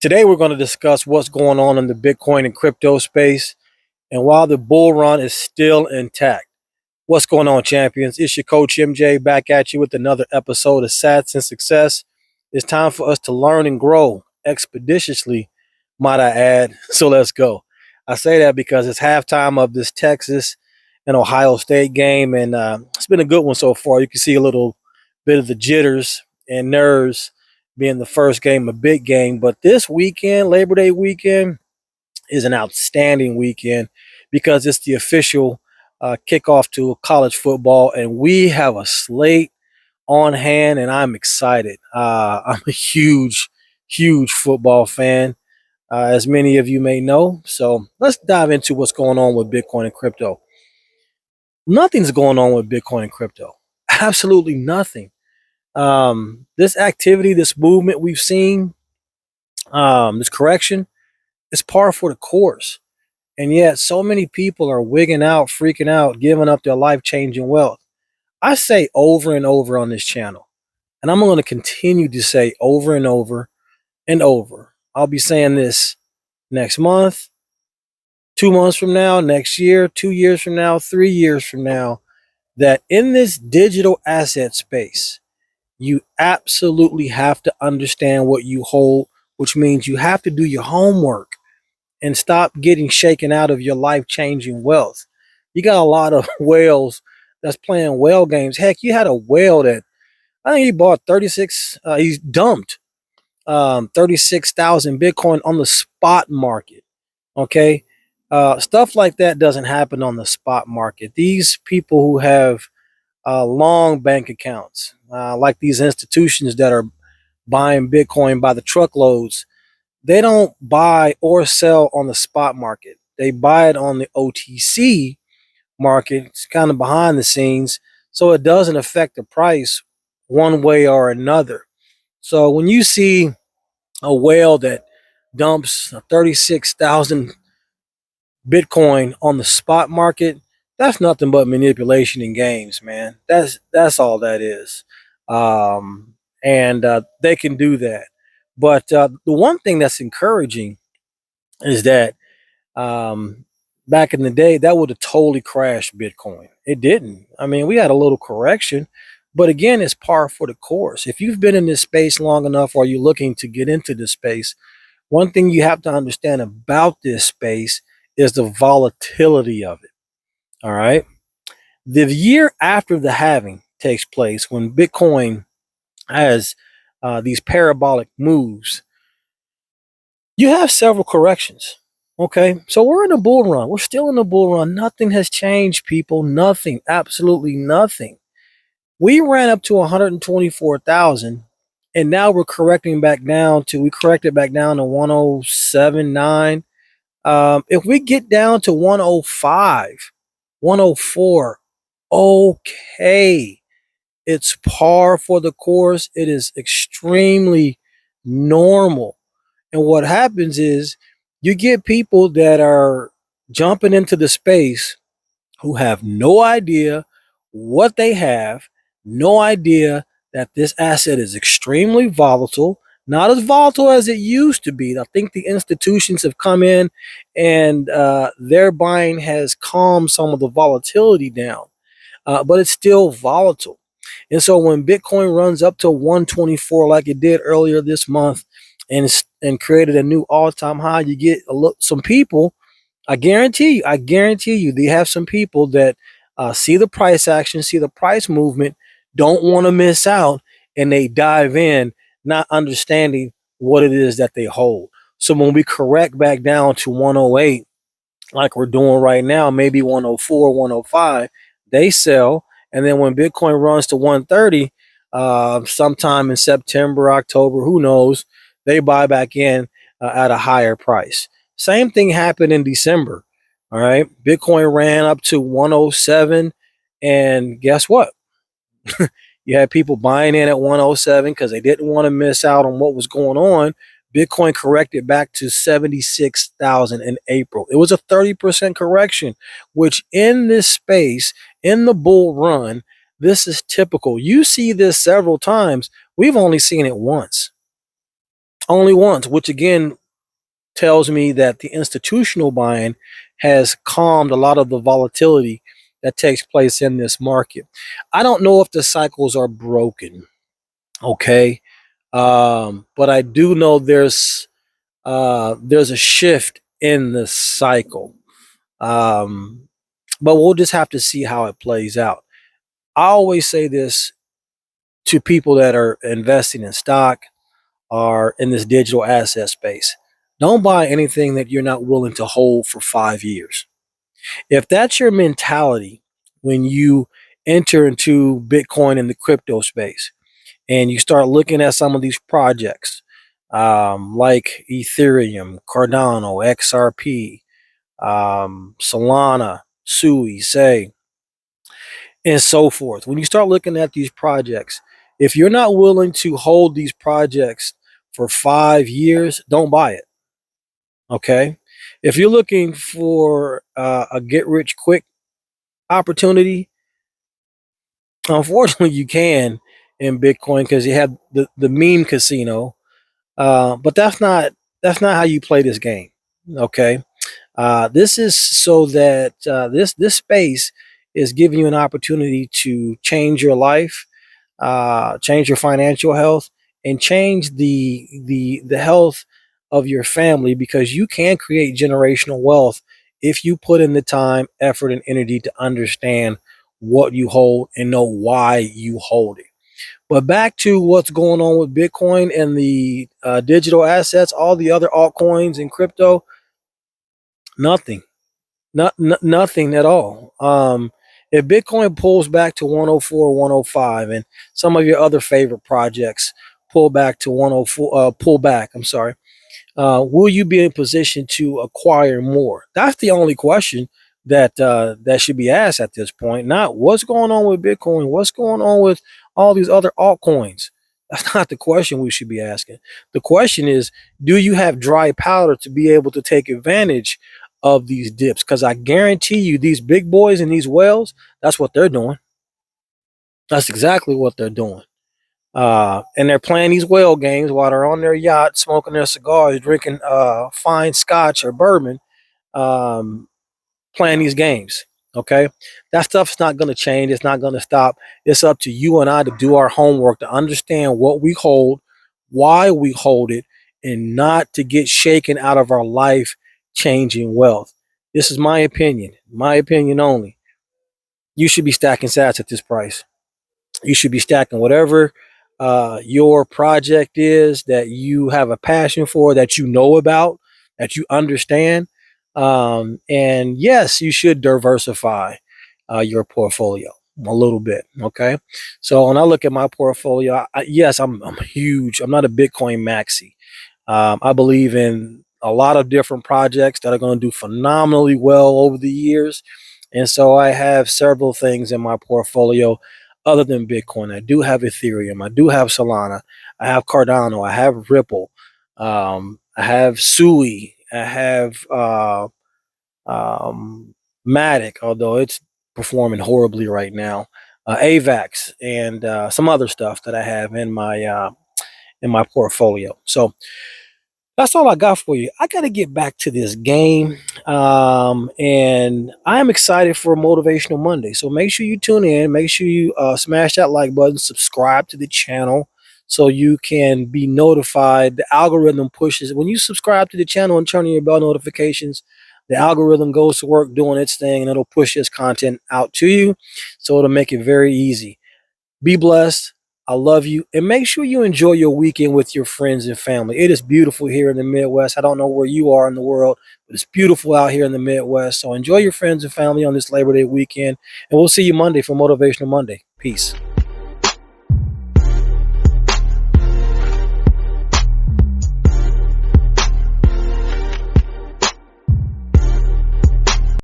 Today, we're going to discuss what's going on in the Bitcoin and crypto space and while the bull run is still intact. What's going on, champions? It's your coach MJ back at you with another episode of Sats and Success. It's time for us to learn and grow expeditiously, might I add. So let's go. I say that because it's halftime of this Texas and Ohio State game, and it's been a good one so far. You can see a little bit of the jitters and nerves being the first game, a big game. But this weekend, Labor Day weekend, is an outstanding weekend because it's the official kickoff to college football, and we have a slate on hand, and I'm excited. I'm a huge football fan, as many of you may know. So let's dive into what's going on with Bitcoin and crypto. Nothing's going on with Bitcoin and crypto. Absolutely nothing. This activity, this movement we've seen, this correction, is par for the course. And yet, so many people are wigging out, freaking out, giving up their life changing wealth. I say over and over on this channel, and I'm going to continue to say over and over and over. I'll be saying this next month, 2 months from now, next year, 2 years from now, 3 years from now, that in this digital asset space, you absolutely have to understand what you hold, which means you have to do your homework and stop getting shaken out of your life changing wealth. You got a lot of whales that's playing whale games. Heck, you had a whale that I think he bought 36, he's dumped 36,000 Bitcoin on the spot market. Okay. Stuff like that doesn't happen on the spot market. These people who have long bank accounts, like these institutions that are buying Bitcoin by the truckloads, they don't buy or sell on the spot market. They buy it on the OTC market. It's kind of behind the scenes, so it doesn't affect the price one way or another. So when you see a whale that dumps 36,000 Bitcoin on the spot market, that's nothing but manipulation in games, man. That's all that is. And they can do that. But the one thing that's encouraging is that back in the day, that would have totally crashed Bitcoin. It didn't. I mean, we had a little correction, but again, it's par for the course. If you've been in this space long enough or you're looking to get into this space, one thing you have to understand about this space is the volatility of it. All right. The year after the halving takes place, when Bitcoin has these parabolic moves, you have several corrections. Okay, so we're in a bull run. We're still in a bull run. Nothing has changed, people. Nothing, absolutely nothing. We ran up to 124,000, and now we're correcting back down to, we corrected back down to 107.9. If we get down to 105, 104, okay, it's par for the course. It is extremely normal. And what happens is you get people that are jumping into the space who have no idea what they have, no idea that this asset is extremely volatile, not as volatile as it used to be. I think the institutions have come in and their buying has calmed some of the volatility down, but it's still volatile. And so when Bitcoin runs up to 124 like it did earlier this month and created a new all-time high, you get some people. I guarantee you, they have some people that see the price action, see the price movement, don't want to miss out, and they dive in, not understanding what it is that they hold. So when we correct back down to 108, like we're doing right now, maybe 104, 105, they sell. And then when Bitcoin runs to 130, sometime in September, October, who knows, they buy back in at a higher price. Same thing happened in December. All right. Bitcoin ran up to 107. And guess what? You had people buying in at 107 because they didn't want to miss out on what was going on. Bitcoin corrected back to 76,000 in April. It was a 30% correction, which in this space, in the bull run, this is typical. You see this several times. We've only seen it once. only once, which again tells me that the institutional buying has calmed a lot of the volatility that takes place in this market. I don't know if the cycles are broken, okay, but I do know there's a shift in the cycle. Um, but we'll just have to see how it plays out. I always say this to people that are investing in stock or in this digital asset space. Don't buy anything that you're not willing to hold for 5 years. If that's your mentality when you enter into Bitcoin in the crypto space and you start looking at some of these projects like Ethereum, Cardano, XRP, Solana, Sui, Say, and so forth. When you start looking at these projects, if you're not willing to hold these projects for 5 years, don't buy it. Okay. If you're looking for a get rich quick opportunity, unfortunately, you can in Bitcoin because you have the meme casino. But that's not how you play this game. Okay. This is so that this space is giving you an opportunity to change your life, change your financial health, and change the health of your family because you can create generational wealth if you put in the time, effort, and energy to understand what you hold and know why you hold it. But back to what's going on with Bitcoin and the digital assets, all the other altcoins and crypto, nothing. Nothing at all. If Bitcoin pulls back to 104, 105, and some of your other favorite projects pull back to 104, pull back, I'm sorry, will you be in position to acquire more? That's the only question that should be asked at this point. Not what's going on with Bitcoin, what's going on with all these other altcoins. That's not the question we should be asking. The question is, do you have dry powder to be able to take advantage of these dips? Because I guarantee you, these big boys and these whales, that's what they're doing. That's exactly what they're doing. And they're playing these whale games while they're on their yacht, smoking their cigars, drinking fine scotch or bourbon, um, playing these games. Okay, that stuff's not going to change. It's not going to stop. It's up to you and I to do our homework to understand what we hold, why we hold it, and not to get shaken out of our life changing wealth. This is my opinion only. You should be stacking sats at this price. You should be stacking whatever your project is that you have a passion for, that you know about, that you understand. And yes, you should diversify your portfolio a little bit. Okay. So when I look at my portfolio, yes, I'm huge. I'm not a Bitcoin maxi. I believe in a lot of different projects that are going to do phenomenally well over the years. And so I have several things in my portfolio other than Bitcoin. I do have Ethereum. I do have Solana. I have Cardano. I have Ripple. I have Sui. I have um, Matic, although it's performing horribly right now. AVAX and some other stuff that I have in my portfolio. So that's all I got for you. I got to get back to this game. And I am excited for Motivational Monday. So make sure you tune in. Make sure you smash that like button, subscribe to the channel so you can be notified. The algorithm pushes. When you subscribe to the channel and turn on your bell notifications, the algorithm goes to work doing its thing and it'll push this content out to you. So it'll make it very easy. Be blessed. I love you. And make sure you enjoy your weekend with your friends and family. It is beautiful here in the Midwest. I don't know where you are in the world, but it's beautiful out here in the Midwest. So enjoy your friends and family on this Labor Day weekend. And we'll see you Monday for Motivational Monday. Peace.